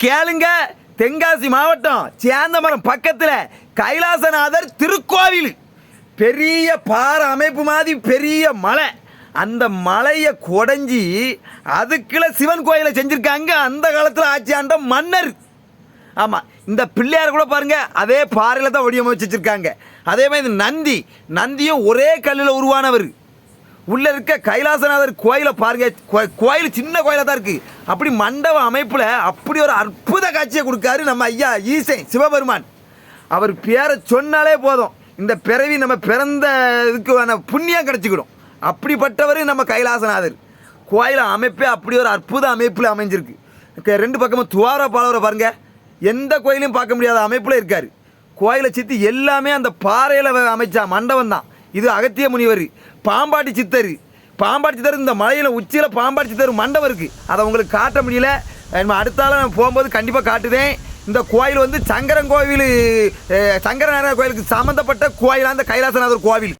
கேளுங்க. தென்காசி மாவட்டம் சேந்தமரம் பக்கத்தில் கைலாசநாதர் திருக்கோவில். பெரிய பாறை அமைப்பு மாதிரி பெரிய மலை. அந்த மலையை குடஞ்சி அதுக்குள்ள சிவன் கோயிலை செஞ்சுருக்காங்க. அந்த காலத்தில் ஆட்சியாண்ட மன்னர். ஆமாம், இந்த பிள்ளையார் கூட பாருங்கள் அதே பாறையில் தான் வடிவமைச்சு வச்சுருக்காங்க. அதே மாதிரி நந்தியும் ஒரே கல்லில் உருவானவர். உள்ளே இருக்க கைலாசநாதர் கோயிலை பாருங்க. கோயில் சின்ன கோயிலாக தான் இருக்குது. அப்படி மண்டப அமைப்பில் அப்படி ஒரு அற்புத காட்சியை கொடுக்காரு நம்ம ஐயா ஈசன் சிவபெருமான். அவர் பேரை சொன்னாலே போதும், இந்த பிறவி நம்ம பிறந்த இதுக்கான புண்ணியம் கிடச்சிக்கிடும். அப்படிப்பட்டவர் நம்ம கைலாசநாதர். கோயில் அமைப்பே அப்படி ஒரு அற்புத அமைப்பில் அமைஞ்சிருக்கு. ரெண்டு பக்கமும் துவார பாலவரை பாருங்கள். எந்த கோயிலையும் பார்க்க முடியாத அமைப்பில் இருக்கார். கோயிலை சுற்றி எல்லாமே அந்த பாறையில் அமைச்சா மண்டபம் தான். இது அகத்திய முனிவர். பாம்பாட்டி சித்தர் இந்த மலையில் உச்சியில் பாம்பாட்டி சித்தர் மண்டபம் இருக்குது. அதை உங்களுக்கு காட்ட முடியல. அடுத்தால நான் போகும்போது கண்டிப்பாக காட்டுதேன். இந்த கோயில் வந்து சங்கரன் கோவில், சங்கரநாராயண கோயிலுக்கு சம்மந்தப்பட்ட கோயிலாக இந்த கைலாசநாதர் கோவில்.